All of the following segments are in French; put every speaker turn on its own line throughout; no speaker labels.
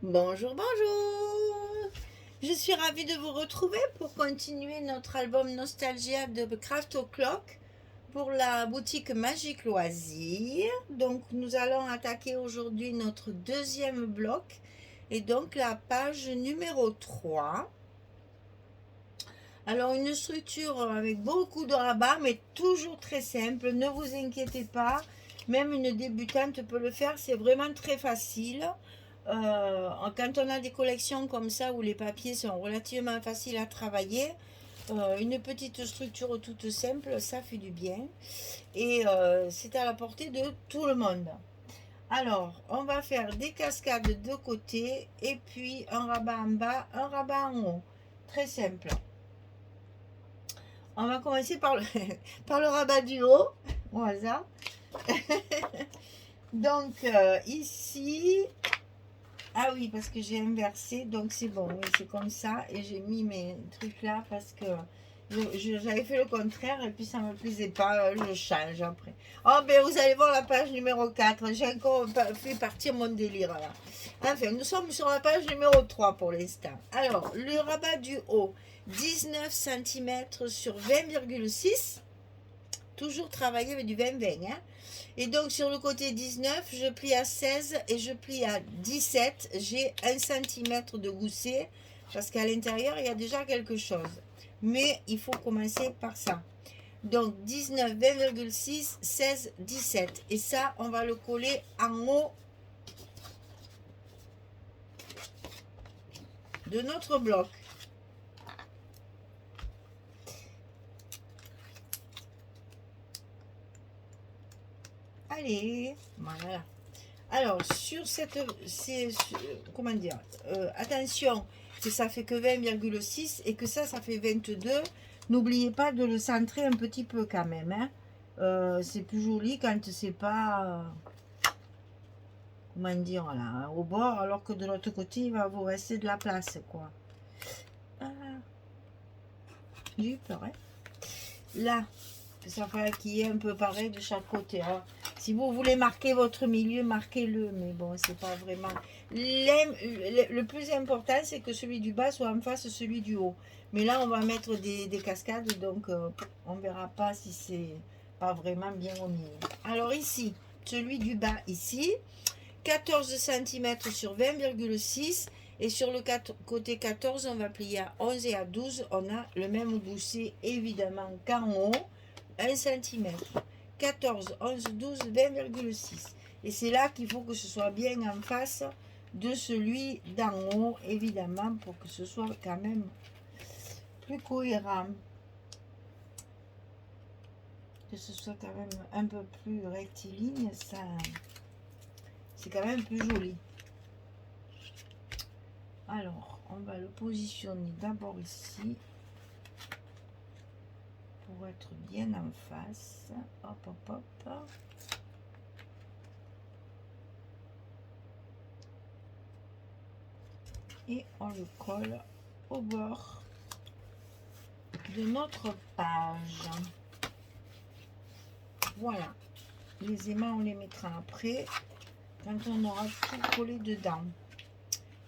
Bonjour, bonjour. Je suis ravie de vous retrouver pour continuer notre album Nostalgia de Craft O'Clock pour la boutique Magique Loisirs. Donc nous allons attaquer aujourd'hui notre deuxième bloc et donc la page numéro 3. Alors une structure avec beaucoup de rabat mais toujours très simple, ne vous inquiétez pas, même une débutante peut le faire, c'est vraiment très facile. Quand on a des collections comme ça où les papiers sont relativement faciles à travailler, une petite structure toute simple, ça fait du bien. Et c'est à la portée de tout le monde. Alors, on va faire des cascades de côté et puis un rabat en bas, un rabat en haut. Très simple. On va commencer par le, par le rabat du haut, au hasard. Donc, ici, ah oui, parce que j'ai inversé, donc c'est bon, oui, c'est comme ça. Et j'ai mis mes trucs là parce que j'avais fait le contraire et puis ça me plaisait pas, je change après. Oh ben vous allez voir la page numéro 4, j'ai encore fait partir mon délire là. Enfin, nous sommes sur la page numéro 3 pour l'instant. Alors, le rabat du haut, 19 cm sur 20,6. Toujours travailler avec du 20-20, hein. Et donc sur le côté 19, je plie à 16 et je plie à 17. J'ai 1 cm de gousset parce qu'à l'intérieur, il y a déjà quelque chose. Mais il faut commencer par ça. Donc 19, 20,6, 16, 17. Et ça, on va le coller en haut de notre bloc. Allez, voilà. Alors, sur cette, comment dire, attention, que ça fait que 20,6 et que ça fait 22. N'oubliez pas de le centrer un petit peu quand même, hein. C'est plus joli quand c'est pas, comment dire, là, au bord, alors que de l'autre côté, il va vous rester de la place, quoi. Ah, j'ai eu peur, hein. Là, ça fait qu'il y ait un peu pareil de chaque côté, hein. Si vous voulez marquer votre milieu, marquez-le, mais bon, c'est pas vraiment. Le plus important, c'est que celui du bas soit en face de celui du haut. Mais là, on va mettre des cascades, donc on verra pas si c'est pas vraiment bien au milieu. Alors ici, celui du bas, ici, 14 cm sur 20,6. Et sur le côté 14, on va plier à 11 et à 12. On a le même gousset, évidemment, qu'en haut. 1 cm. 14, 11, 12, 20,6. Et c'est là qu'il faut que ce soit bien en face de celui d'en haut, évidemment, pour que ce soit quand même plus cohérent. Que ce soit quand même un peu plus rectiligne, ça, c'est quand même plus joli. Alors, on va le positionner d'abord ici pour être bien en face. Hop, hop, hop. Et on le colle au bord de notre page. Voilà. Les aimants, on les mettra après, quand on aura tout collé dedans.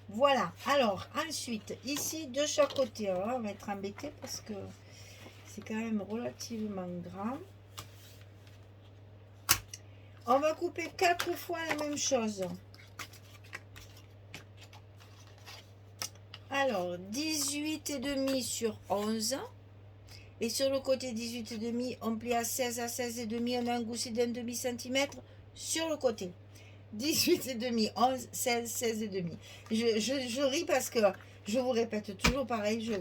Voilà. Alors, ensuite, ici, de chaque côté, on va être embêté parce que c'est quand même relativement grand. On va couper 4 fois la même chose. Alors, 18,5 sur 11. Et sur le côté 18,5, on plie à 16 à 16,5. On a un gousset d'un demi-centimètre sur le côté. 18,5, 11, 16, 16,5. Je ris parce que je vous répète toujours pareil.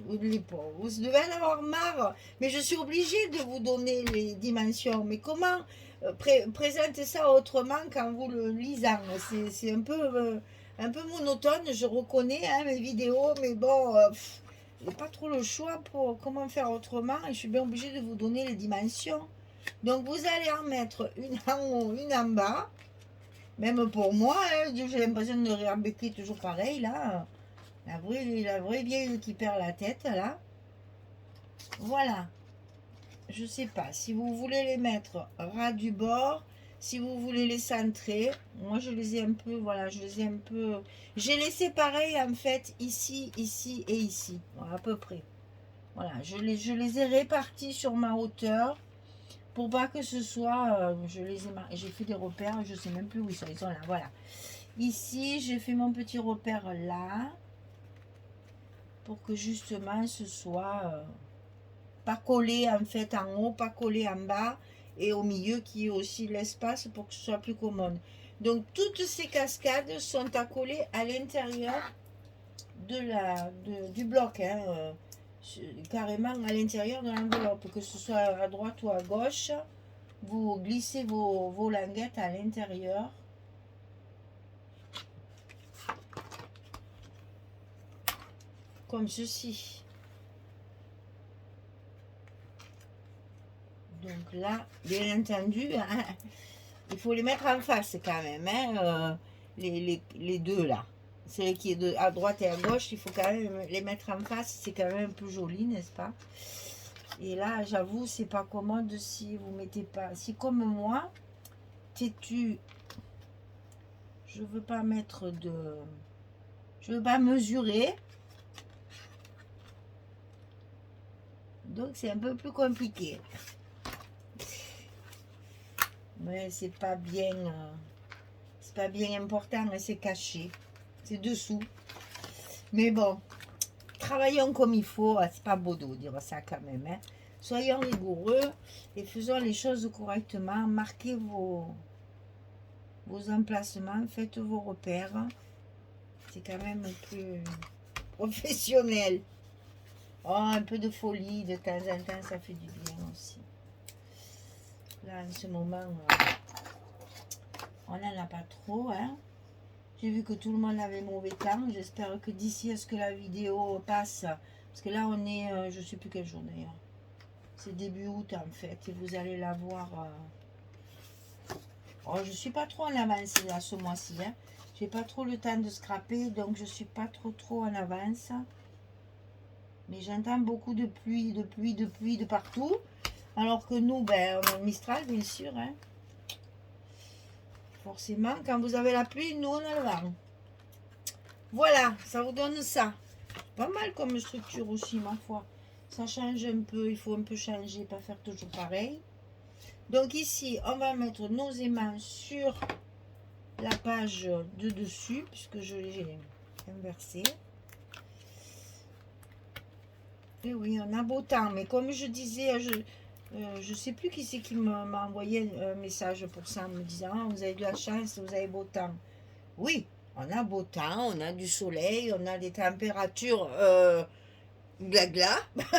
Vous devez en avoir marre, mais je suis obligée de vous donner les dimensions. Mais comment présenter ça autrement qu'en vous le lisant? C'est un peu monotone, je reconnais, hein, mes vidéos, mais bon, j'ai pas trop le choix pour comment faire autrement et je suis bien obligée de vous donner les dimensions. Donc vous allez en mettre une en haut, une en bas. Même pour moi, hein, j'ai l'impression de réembêter toujours pareil, là. La vraie vieille qui perd la tête, là. Voilà. Je sais pas. Si vous voulez les mettre ras du bord, Si vous voulez les centrer, moi je les ai un peu, voilà, je les ai un peu... J'ai laissé pareil en fait, ici, ici et ici, voilà, à peu près. Voilà, je les ai répartis sur ma hauteur pour pas que ce soit... j'ai fait des repères, je sais même plus où ils sont là, voilà. Ici, j'ai fait mon petit repère là, pour que justement ce soit pas collé en fait en haut, pas collé en bas, et au milieu qui est aussi l'espace pour que ce soit plus commode. Donc toutes ces cascades sont accolées à l'intérieur du bloc, hein, carrément à l'intérieur de l'enveloppe, que ce soit à droite ou à gauche. Vous glissez vos languettes à l'intérieur. Comme ceci. Donc là, bien entendu, hein, il faut les mettre en face quand même, hein, les deux là. Celle qui est à droite et à gauche, il faut quand même les mettre en face, c'est quand même un peu joli, n'est-ce pas? Et là, j'avoue, c'est pas commode si vous mettez pas... Si comme moi, têtu, je veux pas mettre de... Je veux pas mesurer. Donc c'est un peu plus compliqué. Mais c'est pas bien important, mais c'est caché. C'est dessous. Mais bon, travaillons comme il faut. C'est pas beau de vous dire ça quand même, hein. Soyons rigoureux et faisons les choses correctement. Marquez vos emplacements, faites vos repères. C'est quand même plus professionnel. Oh, un peu de folie de temps en temps, ça fait du bien aussi. Là, en ce moment, on n'en a pas trop, hein. J'ai vu que tout le monde avait mauvais temps. J'espère que d'ici à ce que la vidéo passe, parce que là, on est, je ne sais plus quel jour d'ailleurs. C'est début août en fait, et vous allez la voir. Oh, je suis pas trop en avance là ce mois-ci, hein. J'ai pas trop le temps de scraper, donc je suis pas trop en avance. Mais j'entends beaucoup de pluie, de partout. Alors que nous, ben, on a le Mistral, bien sûr, hein. Forcément, quand vous avez la pluie, nous, on a le vent. Voilà, ça vous donne ça. Pas mal comme structure aussi, ma foi. Ça change un peu, il faut un peu changer, pas faire toujours pareil. Donc ici, on va mettre nos aimants sur la page de dessus, puisque je l'ai inversé. Et oui, on a beau temps, mais comme je disais, je sais plus qui c'est qui m'a envoyé un message pour ça, en me disant ah, vous avez de la chance, vous avez beau temps. Oui, on a beau temps, on a du soleil, on a des températures glagla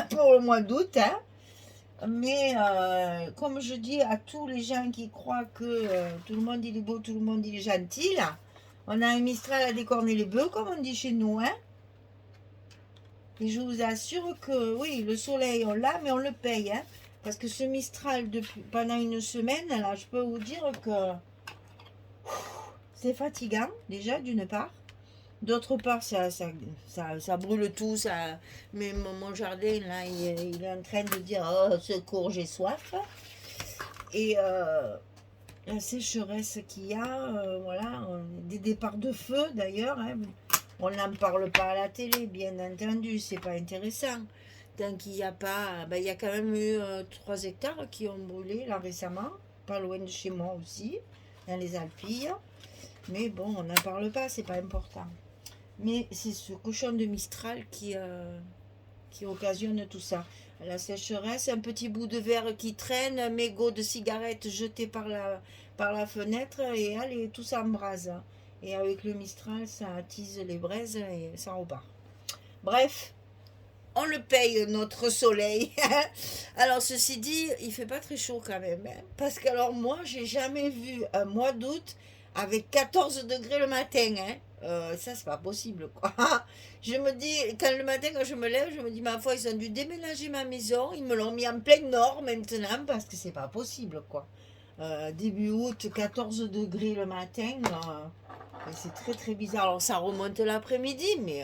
pour le mois d'août, hein. Mais comme je dis à tous les gens qui croient que tout le monde il est beau, tout le monde il est gentil, là, on a un Mistral à décorner les bœufs, comme on dit chez nous, hein. Et je vous assure que oui, le soleil on l'a, mais on le paye, hein. Parce que ce Mistral, pendant une semaine, là, je peux vous dire que c'est fatigant, déjà, d'une part. D'autre part, ça brûle tout. Mais mon jardin, là, il est en train de dire oh, secours, j'ai soif. Et la sécheresse qu'il y a, voilà, des départs de feu d'ailleurs, hein. On n'en parle pas à la télé, bien entendu, c'est pas intéressant. Tant qu'il n'y a pas, ben, il y a quand même eu 3 hectares qui ont brûlé là récemment, pas loin de chez moi aussi, dans les Alpilles. Mais bon, on n'en parle pas, c'est pas important. Mais c'est ce cochon de Mistral qui occasionne tout ça. La sécheresse, un petit bout de verre qui traîne, un mégot de cigarette jeté par la fenêtre et allez, tout s'embrase. Et avec le Mistral, ça attise les braises et ça repart. Bref, on le paye notre soleil. Alors ceci dit, il fait pas très chaud quand même, hein. Parce que alors moi, j'ai jamais vu un mois d'août avec 14 degrés le matin, hein. Ça c'est pas possible quoi. Je me dis, quand le matin quand je me lève, je me dis ma foi, ils ont dû déménager ma maison, ils me l'ont mis en plein nord maintenant parce que c'est pas possible quoi. Début août, 14 degrés le matin, c'est très bizarre. Alors ça remonte l'après-midi, mais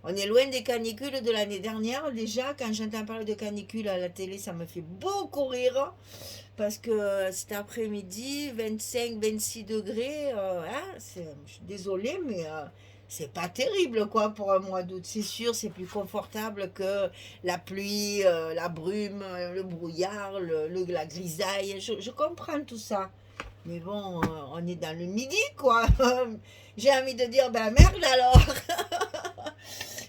on est loin des canicules de l'année dernière. Déjà, quand j'entends parler de canicules à la télé, ça me fait beaucoup rire. parce que cet après-midi, 25-26 degrés, je suis désolée, mais c'est pas terrible quoi pour un mois d'août. C'est sûr, c'est plus confortable que la pluie, la brume, le brouillard, la grisaille. Je comprends tout ça. Mais bon, on est dans le midi, quoi. J'ai envie de dire, ben merde alors.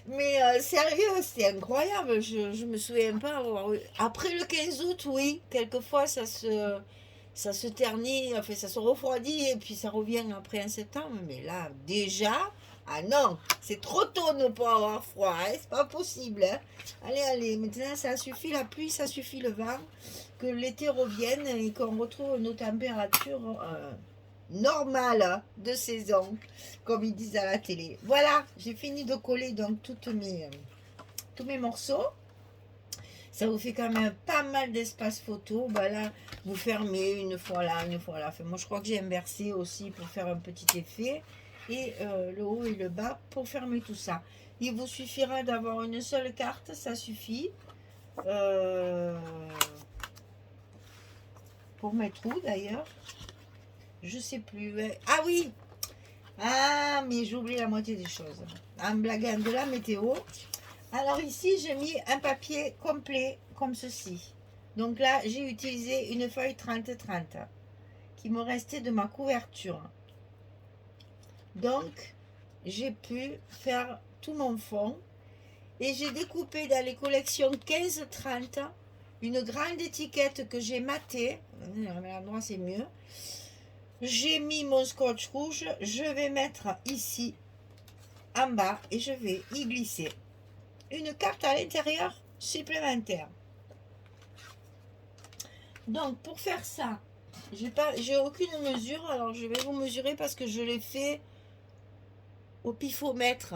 Mais sérieux, c'est incroyable. Je me souviens pas avoir eu. Après le 15 août, oui, quelquefois ça se ternit, enfin ça se refroidit et puis ça revient après en septembre. Mais là, déjà, ah non, c'est trop tôt de ne pas avoir froid, hein, c'est pas possible. Hein. Allez, allez, maintenant ça suffit la pluie, ça suffit le vent, que l'été revienne et qu'on retrouve nos températures normales de saison, comme ils disent à la télé. Voilà, j'ai fini de coller donc tous mes morceaux. Ça vous fait quand même pas mal d'espace photo. Bah là, vous fermez une fois là, une fois là. Enfin, moi, je crois que j'ai inversé aussi pour faire un petit effet. Et le haut et le bas pour fermer tout ça. Il vous suffira d'avoir une seule carte, ça suffit. Pour mettre où d'ailleurs? Je sais plus. Ah oui! Ah, mais j'ai oublié la moitié des choses. En blaguant de la météo. Alors ici, j'ai mis un papier complet comme ceci. Donc là, j'ai utilisé une feuille 30-30 qui me restait de ma couverture. Donc, j'ai pu faire tout mon fond. Et j'ai découpé dans les collections 15-30 une grande étiquette que j'ai matée. À l'endroit, c'est mieux. J'ai mis mon scotch rouge. Je vais mettre ici, en bas, et je vais y glisser une carte à l'intérieur supplémentaire. Donc pour faire ça, j'ai aucune mesure, alors je vais vous mesurer parce que je l'ai fait au pifomètre.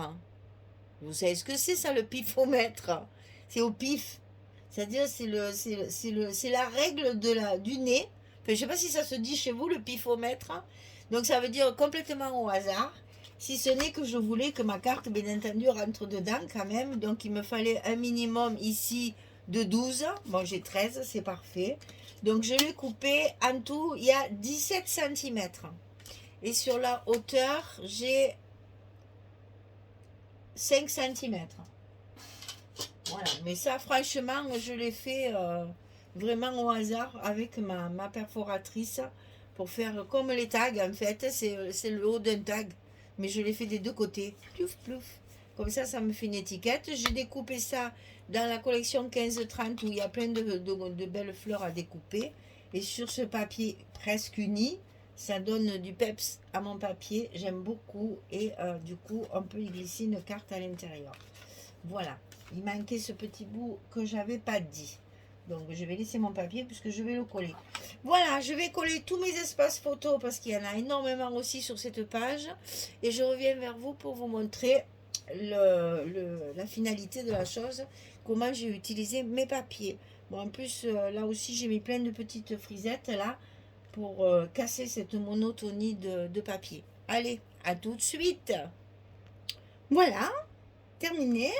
Vous savez ce que c'est ça, le pifomètre? C'est au pif, c'est-à-dire c'est la règle du nez. Enfin, je ne sais pas si ça se dit chez vous le pifomètre. Donc ça veut dire complètement au hasard. Si ce n'est que je voulais que ma carte, bien entendu, rentre dedans quand même. Donc, il me fallait un minimum ici de 12. Bon, j'ai 13, c'est parfait. Donc, je l'ai coupé. En tout, il y a 17 cm. Et sur la hauteur, j'ai 5 cm. Voilà. Mais ça, franchement, je l'ai fait vraiment au hasard avec ma perforatrice pour faire comme les tags, en fait. C'est le haut d'un tag. Mais je l'ai fait des deux côtés. Plouf, plouf. Comme ça me fait une étiquette. J'ai découpé ça dans la collection 15-30 où il y a plein de belles fleurs à découper. Et sur ce papier presque uni, ça donne du peps à mon papier. J'aime beaucoup. Et du coup, on peut y glisser une carte à l'intérieur. Voilà. Il manquait ce petit bout que j'avais pas dit. Donc, je vais laisser mon papier puisque je vais le coller. Voilà, je vais coller tous mes espaces photos parce qu'il y en a énormément aussi sur cette page. Et je reviens vers vous pour vous montrer la finalité de la chose. Comment j'ai utilisé mes papiers. Bon, en plus, là aussi, j'ai mis plein de petites frisettes là pour casser cette monotonie de papier. Allez, à tout de suite. Voilà, terminé.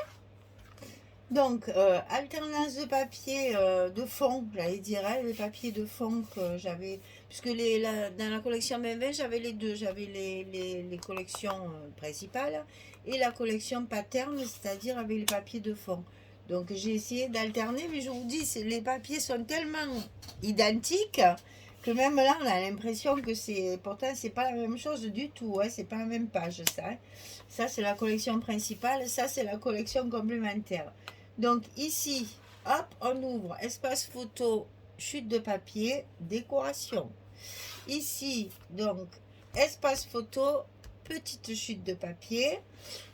Donc, alternance de papier de fond, j'allais dire, hein, les papiers de fond que j'avais, puisque dans la collection BMW, j'avais les deux, j'avais les collections principales et la collection pattern, c'est-à-dire avec les papiers de fond. Donc, j'ai essayé d'alterner, mais je vous dis, les papiers sont tellement identiques que même là, on a l'impression que pourtant, c'est pas la même chose du tout, hein, c'est pas la même page, ça. Hein. Ça, c'est la collection principale, ça, c'est la collection complémentaire. Donc ici, hop, on ouvre espace photo, chute de papier, décoration. Ici, donc, espace photo, petite chute de papier.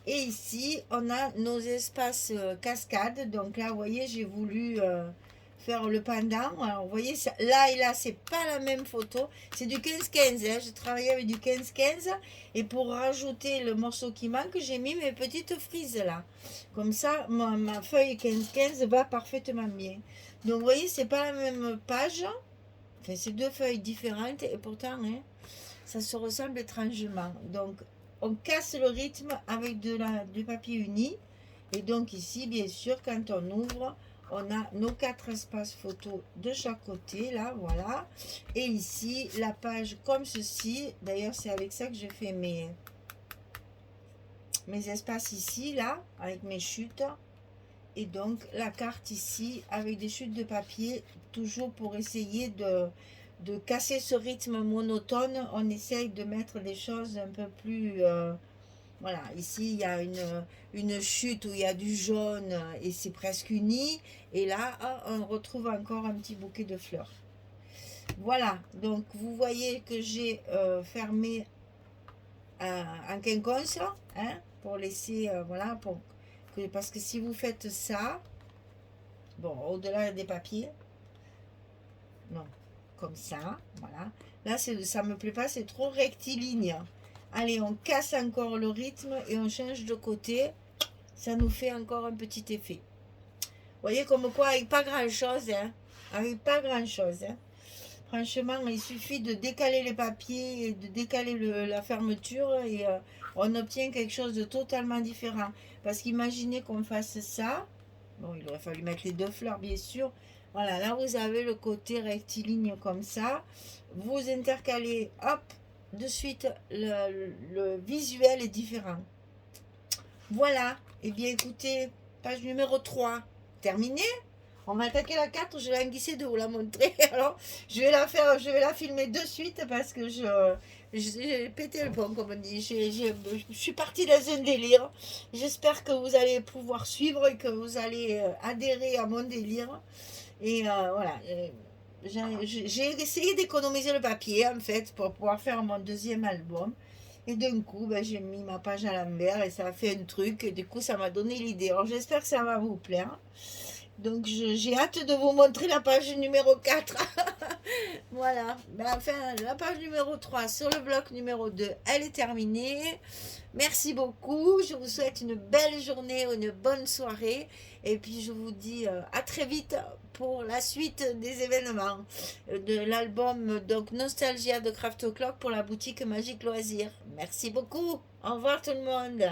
Et ici, on a nos espaces cascades. Donc là, vous voyez, j'ai voulu faire le pendant. Alors, vous voyez, là et là, c'est pas la même photo. C'est du 15-15. Hein. Je travaillais avec du 15-15. Et pour rajouter le morceau qui manque, j'ai mis mes petites frises là. Comme ça, ma feuille 15-15 va parfaitement bien. Donc, vous voyez, c'est pas la même page. Enfin, c'est deux feuilles différentes. Et pourtant, hein, ça se ressemble étrangement. Donc, on casse le rythme avec du papier uni. Et donc ici, bien sûr, quand on ouvre, on a nos 4 espaces photos de chaque côté, là, voilà. Et ici, la page comme ceci. D'ailleurs, c'est avec ça que je fais mes espaces ici, là, avec mes chutes. Et donc, la carte ici, avec des chutes de papier, toujours pour essayer de casser ce rythme monotone. On essaye de mettre des choses un peu plus... voilà, ici, il y a une chute où il y a du jaune et c'est presque uni. Et là, on retrouve encore un petit bouquet de fleurs. Voilà, donc vous voyez que j'ai fermé un quinconce, hein, pour laisser, voilà, parce que si vous faites ça, bon, au-delà des papiers, non, comme ça, voilà. Là, ça me plaît pas, c'est trop rectiligne. Allez, on casse encore le rythme et on change de côté. Ça nous fait encore un petit effet. Vous voyez comme quoi, avec pas grand-chose, hein. Avec pas grand-chose, hein. Franchement, il suffit de décaler les papiers et de décaler la fermeture et on obtient quelque chose de totalement différent. Parce qu'imaginez qu'on fasse ça. Bon, il aurait fallu mettre les 2 fleurs, bien sûr. Voilà, là, vous avez le côté rectiligne comme ça. Vous intercalez, hop, de suite, le visuel est différent. Voilà. Eh bien, écoutez, page numéro 3, terminée. On va attaquer la 4, je vais la glisser de vous la montrer. Alors, je vais la filmer de suite parce que j'ai pété le pont, comme on dit. Je suis partie dans un délire. J'espère que vous allez pouvoir suivre et que vous allez adhérer à mon délire. Et voilà. J'ai essayé d'économiser le papier, en fait, pour pouvoir faire mon deuxième album. Et d'un coup, ben, j'ai mis ma page à l'envers et ça a fait un truc. Et du coup, ça m'a donné l'idée. Alors, j'espère que ça va vous plaire. Donc, j'ai hâte de vous montrer la page numéro 4. Voilà. Ben, enfin, la page numéro 3 sur le bloc numéro 2, elle est terminée. Merci beaucoup. Je vous souhaite une belle journée ou une bonne soirée. Et puis, je vous dis à très vite pour la suite des événements de l'album donc Nostalgia de Craft O'Clock pour la boutique Magique Loisirs. Merci beaucoup. Au revoir tout le monde.